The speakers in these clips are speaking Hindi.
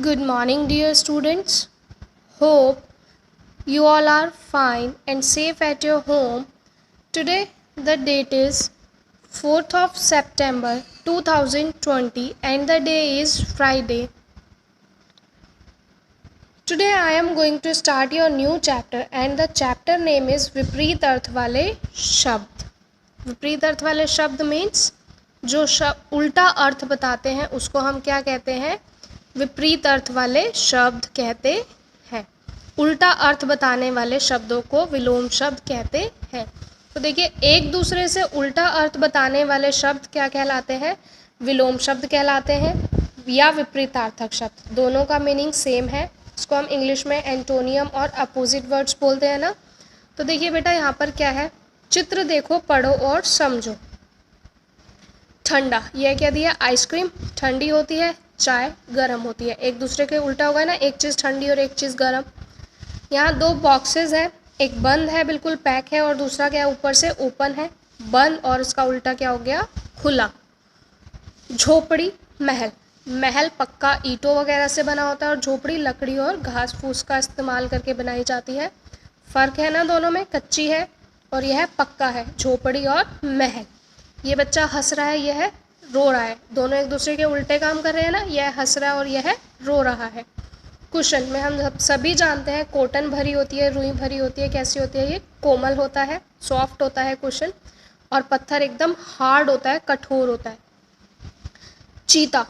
Good morning, dear students. Hope you all are fine and safe at your home. Today, the date is 4th of September 2020 and the day is Friday. Today, I am going to start your new chapter and the chapter name is विपरीत अर्थ वाले शब्द. विपरीत अर्थ वाले शब्द मीन्स जो उल्टा अर्थ बताते हैं उसको हम क्या कहते हैं? विपरीत अर्थ वाले शब्द कहते हैं. उल्टा अर्थ बताने वाले शब्दों को विलोम शब्द कहते हैं. तो देखिए, एक दूसरे से उल्टा अर्थ बताने वाले शब्द क्या कहलाते हैं? विलोम शब्द कहलाते हैं या विपरीतार्थक शब्द. दोनों का मीनिंग सेम है. इसको हम इंग्लिश में एंटोनियम और अपोजिट वर्ड्स बोलते हैं ना. तो देखिए बेटा, यहाँ पर क्या है? चित्र देखो, पढ़ो और समझो. ठंडा, यह क्या दिया? आइसक्रीम ठंडी होती है, चाय गर्म होती है. एक दूसरे के उल्टा होगा ना, एक चीज़ ठंडी और एक चीज़ गर्म. यहाँ दो बॉक्सेस हैं, एक बंद है बिल्कुल पैक है और दूसरा क्या है? ऊपर से ओपन है. बंद और उसका उल्टा क्या हो गया? खुला. झोपड़ी, महल. महल पक्का ईंटों वगैरह से बना होता है और झोपड़ी लकड़ी और घास फूस का इस्तेमाल करके बनाई जाती है. फ़र्क है ना दोनों में? कच्ची है और यह पक्का है, झोपड़ी और महल. ये बच्चा हंस रहा है, यह रो रहा है. दोनों एक दूसरे के उल्टे काम कर रहे हैं ना. यह हंस रहा है और यह रो रहा है. कुशन में हम सभी जानते हैं कॉटन भरी होती है, रुई भरी होती है. कैसी होती है? ये कोमल होता है, सॉफ्ट होता है कुशन. और पत्थर एकदम हार्ड होता है, कठोर होता है. चीता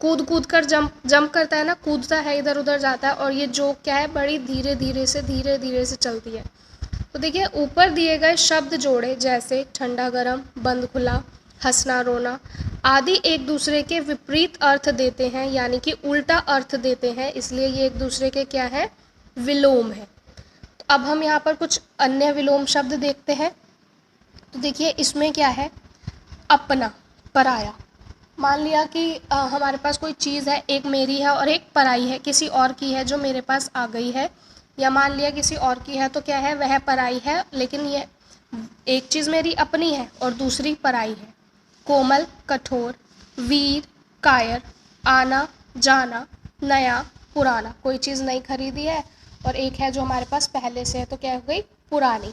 कूद कूद कर जंप करता है ना, कूदता है, इधर उधर जाता है. और ये जो क्या है? बड़ी धीरे धीरे से चलती है. तो देखिए, ऊपर दिए गए शब्द जोड़े जैसे ठंडा गरम, बंद खुला, हंसना रोना आदि एक दूसरे के विपरीत अर्थ देते हैं, यानी कि उल्टा अर्थ देते हैं. इसलिए ये एक दूसरे के क्या है? विलोम है. तो अब हम यहाँ पर कुछ अन्य विलोम शब्द देखते हैं. तो देखिए, इसमें क्या है? अपना, पराया. मान लिया कि हमारे पास कोई चीज़ है, एक मेरी है और एक पराई है, किसी और की है जो मेरे पास आ गई है. या मान लिया किसी और की है तो क्या है? वह पराई है, लेकिन ये एक चीज़ मेरी अपनी है और दूसरी पराई है. कोमल, कठोर, वीर, कायर, आना जाना, नया पुराना. कोई चीज़ नई खरीदी है और एक है जो हमारे पास पहले से है, तो क्या हो गई? पुरानी.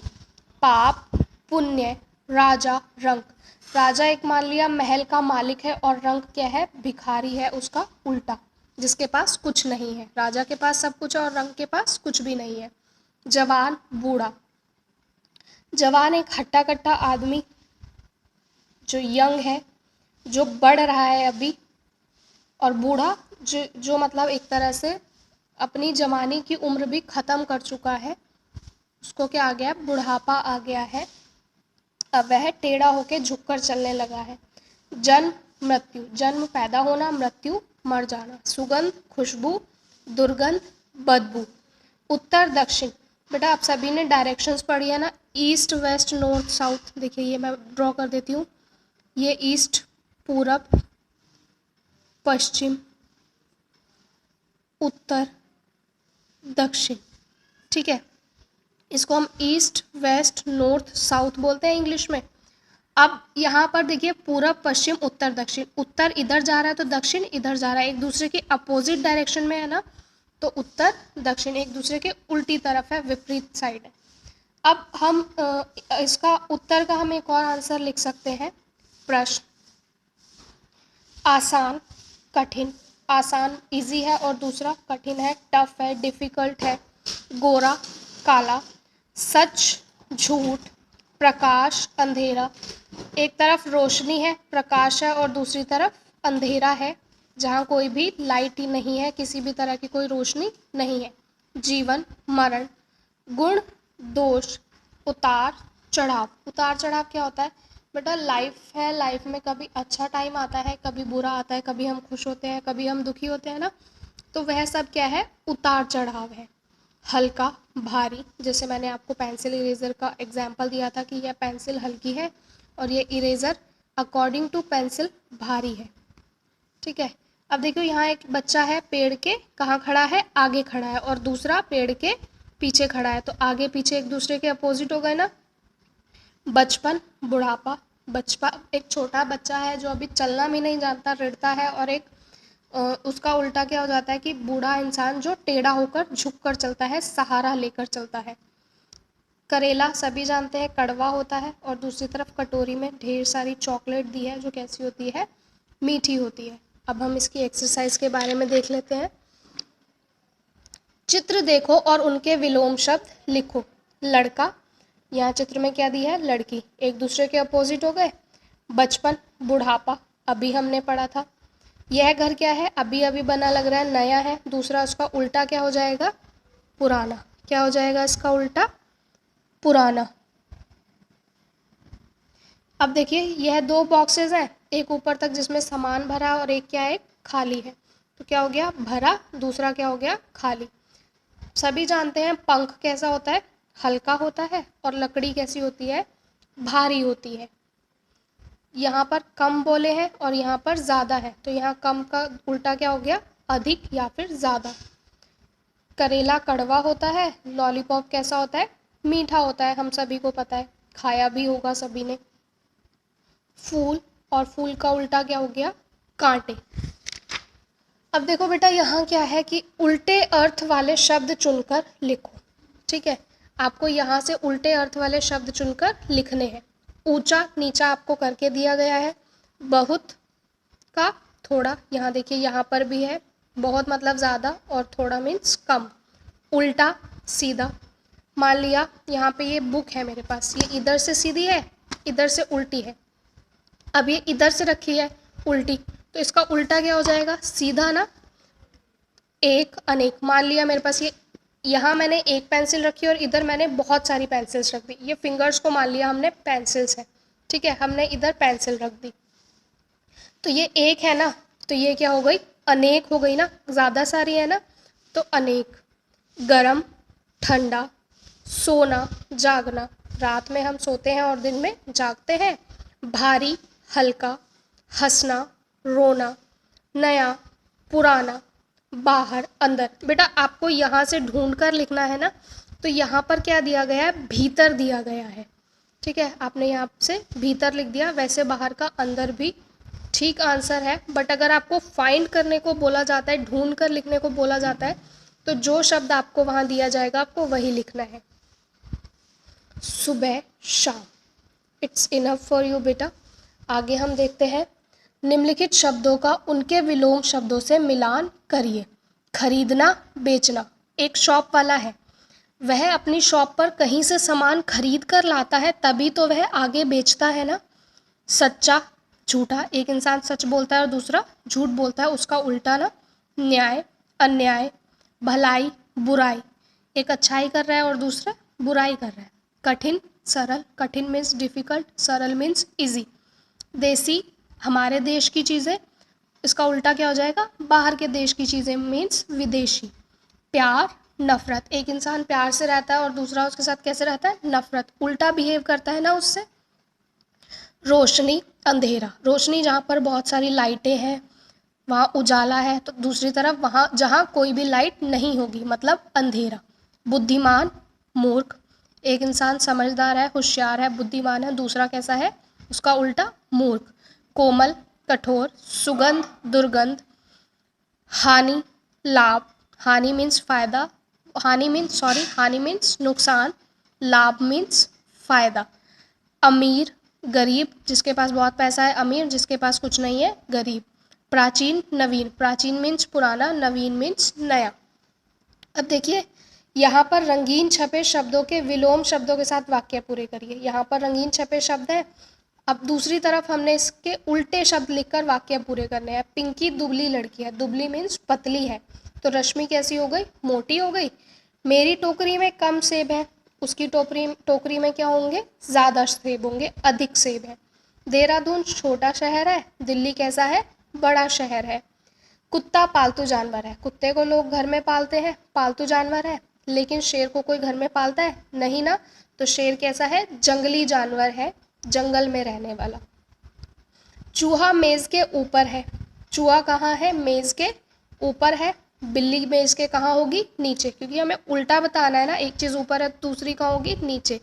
पाप, पुण्य, राजा, रंक. राजा एक मान लिया महल का मालिक है और रंक क्या है? भिखारी है, उसका उल्टा, जिसके पास कुछ नहीं है. राजा के पास सब कुछ है और रंक के पास कुछ भी नहीं है. जवान, बूढ़ा. जवान एक हट्टा कट्टा आदमी जो यंग है, जो बढ़ रहा है अभी. और बूढ़ा जो मतलब एक तरह से अपनी जवानी की उम्र भी ख़त्म कर चुका है, उसको क्या आ गया? बुढ़ापा आ गया है. अब वह टेढ़ा होकर झुककर चलने लगा है. जन्म, मृत्यु. जन्म पैदा होना, मृत्यु मर जाना. सुगंध, खुशबू, दुर्गंध, बदबू. उत्तर दक्षिण. बेटा, आप सभी ने डायरेक्शंस पढ़ी है ना, ईस्ट वेस्ट नॉर्थ साउथ. देखिए, ये मैं ड्रॉ कर देती हूँ. ये ईस्ट पूरब, पश्चिम, उत्तर, दक्षिण. ठीक है, इसको हम ईस्ट वेस्ट नॉर्थ साउथ बोलते हैं इंग्लिश में. अब यहाँ पर देखिए, पूरब पश्चिम उत्तर दक्षिण. उत्तर इधर जा रहा है तो दक्षिण इधर जा रहा है, एक दूसरे के अपोजिट डायरेक्शन में है ना. तो उत्तर दक्षिण एक दूसरे के उल्टी तरफ है, विपरीत साइड है. अब हम इसका उत्तर का हम एक और आंसर लिख सकते हैं. प्रश्न. आसान, कठिन. आसान इजी है और दूसरा कठिन है, टफ है, डिफ़िकल्ट है. गोरा, काला. सच, झूठ. प्रकाश, अंधेरा. एक तरफ रोशनी है, प्रकाश है और दूसरी तरफ अंधेरा है, जहाँ कोई भी लाइट ही नहीं है, किसी भी तरह की कोई रोशनी नहीं है. जीवन, मरण. गुण, दोष. उतार चढ़ाव. उतार चढ़ाव क्या होता है? बेटा, लाइफ है, लाइफ में कभी अच्छा टाइम आता है, कभी बुरा आता है, कभी हम खुश होते हैं, कभी हम दुखी होते हैं ना. तो वह सब क्या है? उतार चढ़ाव है. हल्का, भारी. जैसे मैंने आपको पेंसिल इरेज़र का एग्जाम्पल दिया था कि यह पेंसिल हल्की है और ये इरेज़र अकॉर्डिंग टू पेंसिल भारी है. ठीक है. अब देखो, यहाँ एक बच्चा है, पेड़ के कहाँ खड़ा है? आगे खड़ा है. और दूसरा पेड़ के पीछे खड़ा है. तो आगे पीछे एक दूसरे के अपोजिट हो गए ना. बचपन, बुढ़ापा. बचपन एक छोटा बच्चा है जो अभी चलना भी नहीं जानता, रिड़ता है. और एक उसका उल्टा क्या हो जाता है कि बूढ़ा इंसान जो टेढ़ा होकर झुक कर चलता है, सहारा लेकर चलता है। करेला सभी जानते हैं कड़वा होता है, और दूसरी तरफ कटोरी में ढेर सारी चॉकलेट दी है जो कैसी होती है, मीठी होती है। अब हम इसकी एक्सरसाइज के बारे में देख लेते हैं। चित्र देखो और उनके विलोम शब्द लिखो। लड़का, यहाँ चित्र में क्या दी है, लड़की, एक दूसरे के अपोजिट हो गए। बचपन, बुढ़ापा, अभी हमने पढ़ा था। यह घर क्या है, अभी अभी बना, लग रहा है नया है। दूसरा उसका उल्टा क्या हो जाएगा, पुराना। क्या हो जाएगा इसका उल्टा, पुराना। अब देखिए यह दो बॉक्सेस हैं, एक ऊपर तक जिसमें सामान भरा और एक क्या है, खाली है। तो क्या हो गया, भरा, दूसरा क्या हो गया, खाली। सभी जानते हैं पंख कैसा होता है, हल्का होता है, और लकड़ी कैसी होती है, भारी होती है। यहाँ पर कम बोले हैं और यहाँ पर ज़्यादा है, तो यहाँ कम का उल्टा क्या हो गया, अधिक या फिर ज़्यादा। करेला कड़वा होता है, लॉलीपॉप कैसा होता है, मीठा होता है, हम सभी को पता है, खाया भी होगा सभी ने। फूल, और फूल का उल्टा क्या हो गया, कांटे। अब देखो बेटा यहाँ क्या है कि उल्टे अर्थ वाले शब्द चुनकर लिखो। ठीक है, आपको यहाँ से उल्टे अर्थ वाले शब्द चुनकर लिखने हैं। ऊंचा नीचा आपको करके दिया गया है। बहुत का थोड़ा, यहाँ देखिए यहाँ पर भी है, बहुत मतलब ज़्यादा और थोड़ा मीन्स कम। उल्टा सीधा, मान लिया यहाँ पे ये बुक है मेरे पास, ये इधर से सीधी है, इधर से उल्टी है। अब ये इधर से रखी है उल्टी, तो इसका उल्टा क्या हो जाएगा, सीधा ना, एक अनेक। मान लिया मेरे पास ये, यहाँ मैंने एक पेंसिल रखी और इधर मैंने बहुत सारी पेंसिल्स रख दी। ये फिंगर्स को मान लिया हमने पेंसिल्स है, ठीक है, हमने इधर पेंसिल रख दी। तो ये एक है ना, तो ये क्या हो गई, अनेक हो गई ना, ज़्यादा सारी है ना, तो अनेक। गरम, ठंडा, सोना, जागना, रात में हम सोते हैं और दिन में जागते हैं। भारी, हल्का, हंसना, रोना, नया, पुराना, बाहर, अंदर। बेटा आपको यहाँ से ढूंढ कर लिखना है ना, तो यहाँ पर क्या दिया गया है, भीतर दिया गया है। ठीक है, आपने यहाँ से भीतर लिख दिया, वैसे बाहर का अंदर भी ठीक आंसर है। बट अगर आपको फाइंड करने को बोला जाता है, ढूंढ कर लिखने को बोला जाता है, तो जो शब्द आपको वहाँ दिया जाएगा आपको वही लिखना है। सुबह शाम, इट्स इनफ फॉर यू बेटा। आगे हम देखते हैं, निम्नलिखित शब्दों का उनके विलोम शब्दों से मिलान करिए। खरीदना, बेचना, एक शॉप वाला है, वह अपनी शॉप पर कहीं से सामान खरीद कर लाता है, तभी तो वह आगे बेचता है ना। सच्चा, झूठा, एक इंसान सच बोलता है और दूसरा झूठ बोलता है, उसका उल्टा ना। न्याय, अन्याय, भलाई, बुराई, एक अच्छाई कर रहा है और दूसरा बुराई कर रहा है। कठिन, सरल, कठिन मीन्स डिफ़िकल्ट, सरल मीन्स इजी। देसी, हमारे देश की चीज़ें, इसका उल्टा क्या हो जाएगा, बाहर के देश की चीज़ें मीन्स विदेशी। प्यार, नफरत, एक इंसान प्यार से रहता है और दूसरा उसके साथ कैसे रहता है, नफरत, उल्टा बिहेव करता है ना उससे। रोशनी, अंधेरा, रोशनी जहाँ पर बहुत सारी लाइटें हैं वहाँ उजाला है, तो दूसरी तरफ वहाँ जहाँ कोई भी लाइट नहीं होगी मतलब अंधेरा। बुद्धिमान, मूर्ख, एक इंसान समझदार है, होशियार है, बुद्धिमान है, दूसरा कैसा है, उसका उल्टा मूर्ख। कोमल, कठोर, सुगंध, दुर्गंध। हानि, लाभ, हानि मीन्स फायदा, हानि मीन्स नुकसान, लाभ मीन्स फायदा। अमीर, गरीब, जिसके पास बहुत पैसा है अमीर, जिसके पास कुछ नहीं है गरीब। प्राचीन, नवीन, प्राचीन मीन्स पुराना, नवीन मीन्स नया। अब देखिए यहाँ पर रंगीन छपे शब्दों के विलोम शब्दों के साथ वाक्य पूरे करिए। यहाँ पर रंगीन छपे शब्द हैं, अब दूसरी तरफ हमने इसके उल्टे शब्द लिखकर वाक्य पूरे करने हैं। पिंकी दुबली लड़की है, दुबली मीन्स पतली है, तो रश्मि कैसी हो गई, मोटी हो गई। मेरी टोकरी में कम सेब है, उसकी टोकरी में क्या होंगे, ज़्यादा सेब होंगे, अधिक सेब है। देहरादून छोटा शहर है, दिल्ली कैसा है, बड़ा शहर है। कुत्ता पालतू जानवर है, कुत्ते को लोग घर में पालते हैं, पालतू जानवर है, लेकिन शेर को कोई घर में पालता है नहीं ना, तो शेर कैसा है, जंगली जानवर है, जंगल में रहने वाला। चूहा मेज़ के ऊपर है, चूहा कहाँ है, मेज़ के ऊपर है। बिल्ली मेज़ के कहाँ होगी, नीचे, क्योंकि हमें उल्टा बताना है ना, एक चीज़ ऊपर है दूसरी कहाँ होगी, नीचे।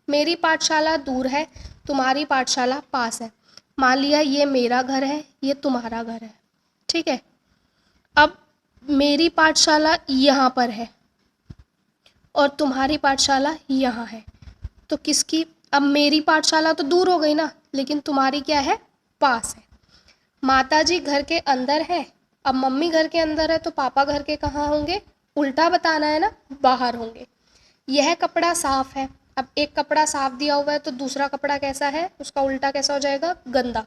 मेरी पाठशाला दूर है, तुम्हारी पाठशाला पास है। मान लिया ये मेरा घर है, ये तुम्हारा घर है, ठीक है। अब मेरी पाठशाला यहाँ पर है और तुम्हारी पाठशाला यहाँ है, तो किसकी, अब मेरी पाठशाला तो दूर हो गई ना, लेकिन तुम्हारी क्या है, पास है। माताजी घर के अंदर है, अब मम्मी घर के अंदर है तो पापा घर के कहाँ होंगे, उल्टा बताना है ना, बाहर होंगे। यह कपड़ा साफ है, अब एक कपड़ा साफ दिया हुआ है तो दूसरा कपड़ा कैसा है, उसका उल्टा कैसा हो जाएगा, गंदा।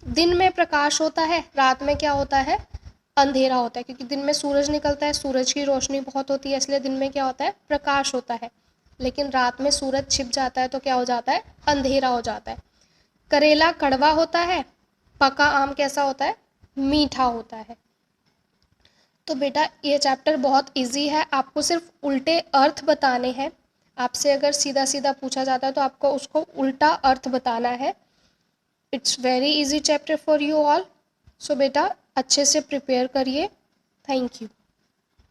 दिन में प्रकाश होता है, रात में क्या होता है, अंधेरा होता है, क्योंकि दिन में सूरज निकलता है, सूरज की रोशनी बहुत होती है, इसलिए दिन में क्या होता है, प्रकाश होता है। लेकिन रात में सूरज छिप जाता है तो क्या हो जाता है, अंधेरा हो जाता है। करेला कड़वा होता है, पका आम कैसा होता है, मीठा होता है। तो बेटा ये चैप्टर बहुत इजी है, आपको सिर्फ उल्टे अर्थ बताने हैं। आपसे अगर सीधा सीधा पूछा जाता है तो आपको उसको उल्टा अर्थ बताना है। It's very easy chapter for you all. So बेटा अच्छे से प्रिपेयर करिए। Thank you.